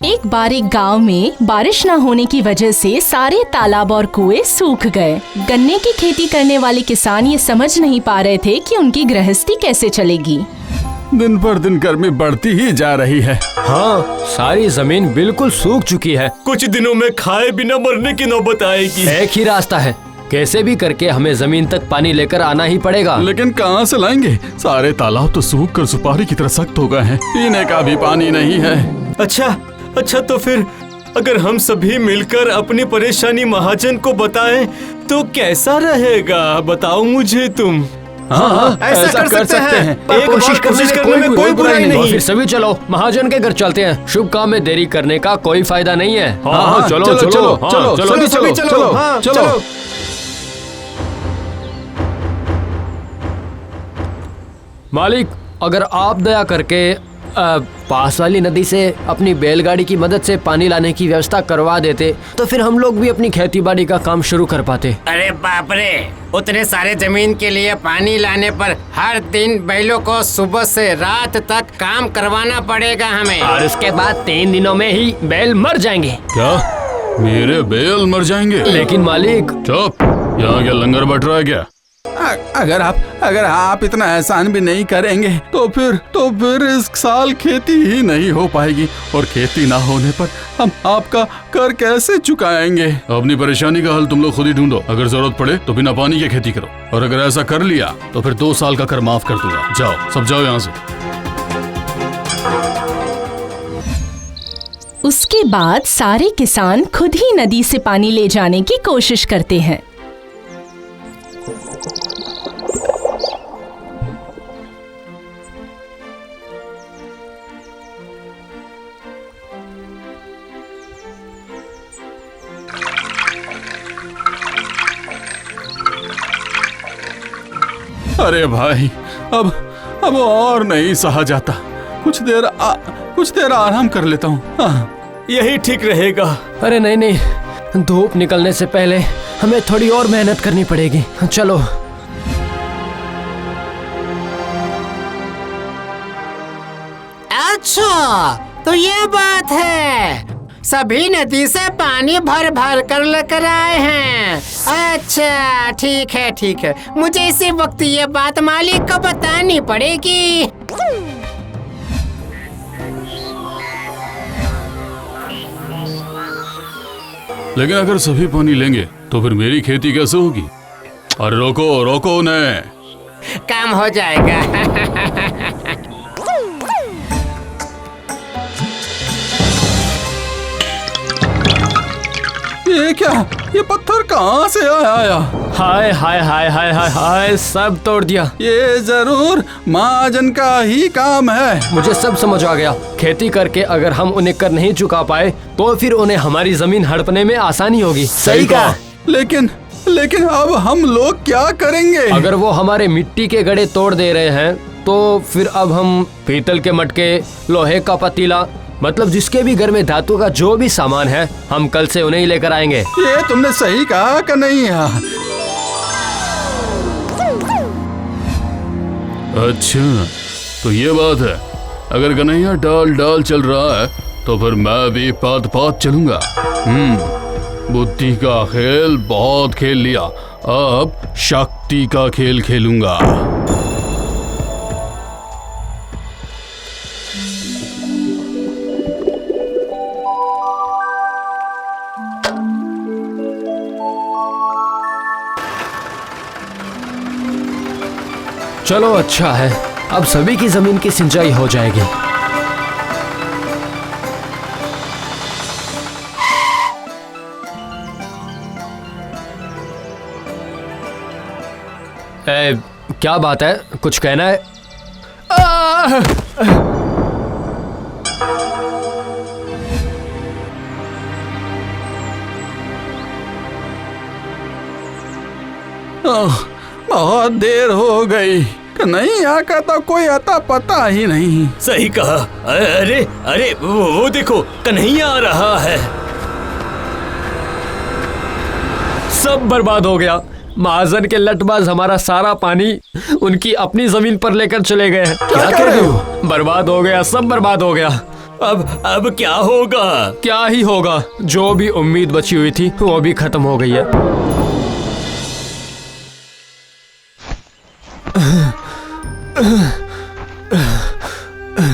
एक बार एक गांव में बारिश न होने की वजह से सारे तालाब और कुएं सूख गए। गन्ने की खेती करने वाले किसान ये समझ नहीं पा रहे थे कि उनकी गृहस्थी कैसे चलेगी। दिन पर दिन गर्मी बढ़ती ही जा रही है। हाँ, सारी जमीन बिल्कुल सूख चुकी है। कुछ दिनों में खाए बिना मरने की नौबत आएगी। एक ही रास्ता है, कैसे भी करके हमें जमीन तक पानी लेकर आना ही पड़ेगा। लेकिन कहाँ से लाएंगे? सारे तालाब तो सूख कर सुपारी की तरह सख्त हो गए हैं, पीने का भी पानी नहीं है। अच्छा तो फिर अगर हम सभी मिलकर अपनी परेशानी महाजन को बताएं तो कैसा रहेगा? बताओ मुझे तुम। हाँ, ऐसा कर सकते हैं। एक कोशिश करने में कोई बुराई नहीं। तो फिर सभी चलो महाजन के घर चलते हैं। शुभ काम में देरी करने का कोई फायदा नहीं है। हाँ, चलो। मालिक, अगर आप दया करके पास वाली नदी से अपनी बैलगाड़ी की मदद से पानी लाने की व्यवस्था करवा देते तो फिर हम लोग भी अपनी खेतीबाड़ी का काम शुरू कर पाते। अरे बाप रे, उतने सारे जमीन के लिए पानी लाने पर हर दिन बैलों को सुबह से रात तक काम करवाना पड़ेगा हमें, और उसके बाद 3 दिनों में ही बैल मर जाएंगे। क्या मेरे बैल मर जाएंगे? लेकिन मालिक। चुप, यहाँ क्या लंगर बट रहा है क्या? अगर आप इतना एहसान भी नहीं करेंगे तो फिर इस साल खेती ही नहीं हो पाएगी, और खेती ना होने पर हम आपका कर कैसे चुकाएंगे? अपनी परेशानी का हल तुम लोग खुद ही ढूंढो। अगर जरूरत पड़े तो बिना पानी के खेती करो, और अगर ऐसा कर लिया तो फिर 2 साल का कर माफ कर दूंगा। जाओ, सब जाओ यहाँ से। उसके बाद सारे किसान खुद ही नदी से पानी ले जाने की कोशिश करते हैं। अरे भाई, अब और नहीं सहा जाता। कुछ देर आराम कर लेता हूँ। यही ठीक रहेगा। अरे नहीं, धूप निकलने से पहले हमें थोड़ी और मेहनत करनी पड़ेगी। चलो। अच्छा, तो ये बात है, सभी नदी से पानी भर कर लेकर आए हैं। अच्छा, ठीक है, मुझे इसी वक्त ये बात मालिक को बतानी पड़ेगी। लेकिन अगर सभी पानी लेंगे तो फिर मेरी खेती कैसे होगी? अरे रोको उन्हें। काम हो जाएगा। ये क्या? ये पत्थर कहाँ से आया? हाय, सब तोड़ दिया। ये जरूर महाजन का ही काम है। मुझे सब समझ आ गया। खेती करके अगर हम उन्हें कर नहीं चुका पाए तो फिर उन्हें हमारी जमीन हड़पने में आसानी होगी। सही कहा। लेकिन अब हम लोग क्या करेंगे? अगर वो हमारे मिट्टी के घड़े तोड़ दे रहे हैं तो फिर अब हम पीतल के मटके, लोहे का पतीला, मतलब जिसके भी घर में धातु का जो भी सामान है, हम कल से उन्हें ही लेकर आएंगे। ये तुमने सही कहा कि नहीं? अच्छा, तो ये बात है। अगर कन्हैया डाल चल रहा है तो फिर मैं भी पात चलूंगा। बुद्धि का खेल बहुत खेल लिया, अब शक्ति का खेल खेलूंगा। चलो, अच्छा है, अब सभी की जमीन की सिंचाई हो जाएगी। क्या बात है? कुछ कहना है? बहुत देर हो गई, नहीं आका तो कोई आता पता ही नहीं। सही कहा। अरे वो देखो, कन्हैया आ रहा है। सब बर्बाद हो गया। महाजन के लटबाज हमारा सारा पानी उनकी अपनी जमीन पर लेकर चले गए हैं। क्या कह रहे हो? बर्बाद हो गया, सब बर्बाद हो गया। अब क्या होगा? क्या ही होगा, जो भी उम्मीद बची हुई थी वो भी खत्म हो गई है।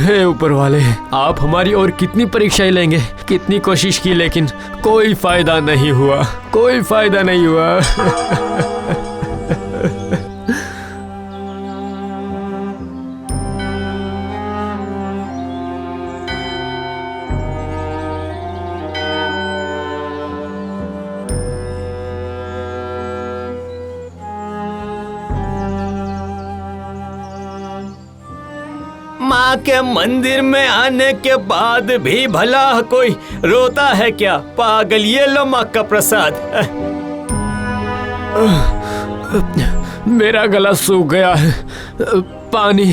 हे ऊपर वाले, आप हमारी और कितनी परीक्षाएं लेंगे? कितनी कोशिश की लेकिन कोई फायदा नहीं हुआ, कोई फायदा नहीं हुआ। माँ के मंदिर में आने के बाद भी भला कोई रोता है क्या? पागल, ये लो माँ का प्रसाद। मेरा गला सूख गया है। पानी,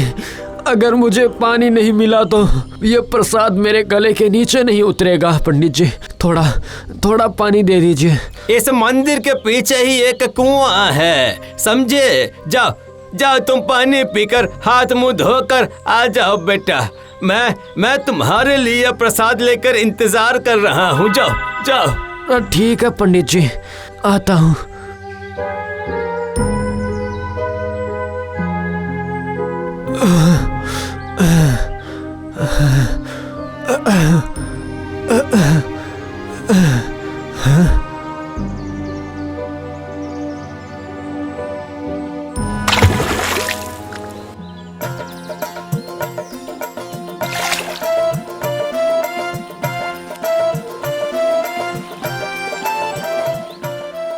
अगर मुझे पानी नहीं मिला तो ये प्रसाद मेरे गले के नीचे नहीं उतरेगा। पंडित जी, थोड़ा पानी दे दीजिए। इस मंदिर के पीछे ही एक कुआं है, समझे? जाओ तुम पानी पीकर हाथ मुंह धोकर आ जाओ बेटा। मैं तुम्हारे लिए प्रसाद लेकर इंतजार कर रहा हूँ। जाओ। ठीक है पंडित जी, आता हूँ।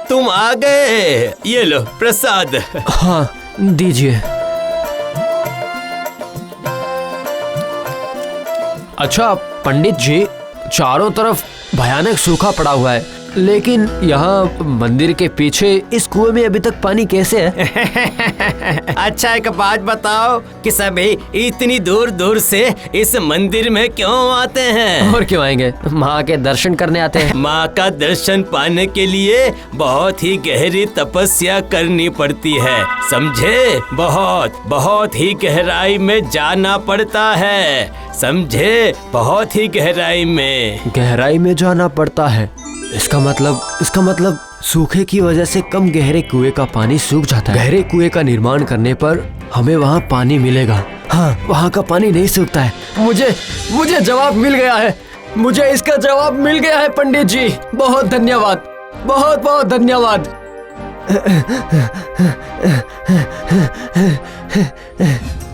तुम आ गए, ये लो प्रसाद। हाँ, दीजिए। अच्छा पंडित जी, चारों तरफ भयानक सूखा पड़ा हुआ है, लेकिन यहाँ मंदिर के पीछे इस कुएं में अभी तक पानी कैसे है? अच्छा एक बात बताओ कि सभी इतनी दूर दूर से इस मंदिर में क्यों आते हैं? और क्यों आएंगे, माँ के दर्शन करने आते हैं। माँ का दर्शन पाने के लिए बहुत ही गहरी तपस्या करनी पड़ती है, समझे? बहुत ही गहराई में जाना पड़ता है, समझे? बहुत ही गहराई में जाना पड़ता है। इसका मतलब सूखे की वजह से कम गहरे कुएं का पानी सूख जाता है। गहरे कुएं का निर्माण करने पर हमें वहाँ पानी मिलेगा। हाँ, वहाँ का पानी नहीं सूखता है। मुझे जवाब मिल गया है, मुझे इसका जवाब मिल गया है पंडित जी। बहुत धन्यवाद, बहुत धन्यवाद।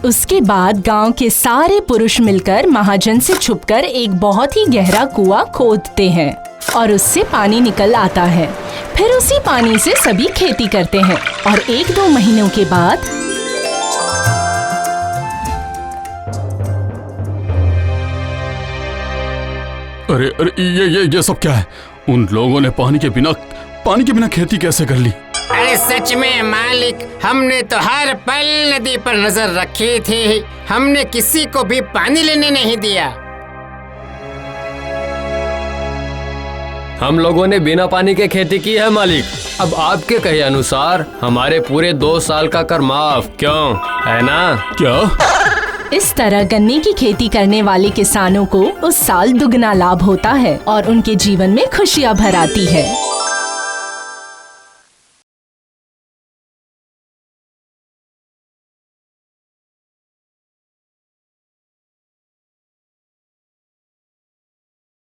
उसके बाद गांव के सारे पुरुष मिलकर महाजन से छुपकर एक बहुत ही गहरा कुआं खोदते हैं और उससे पानी निकल आता है। फिर उसी पानी से सभी खेती करते हैं और 1-2 महीनों के बाद अरे ये सब क्या है? उन लोगों ने पानी के बिना खेती कैसे कर ली? अरे सच में मालिक, हमने तो हर पल नदी पर नजर रखी थी, हमने किसी को भी पानी लेने नहीं दिया। हम लोगों ने बिना पानी के खेती की है मालिक। अब आपके कहे अनुसार हमारे पूरे 2 साल का कर माफ, क्यों है ना? क्या? इस तरह गन्ने की खेती करने वाले किसानों को उस साल दुगना लाभ होता है और उनके जीवन में खुशियां भर आती है।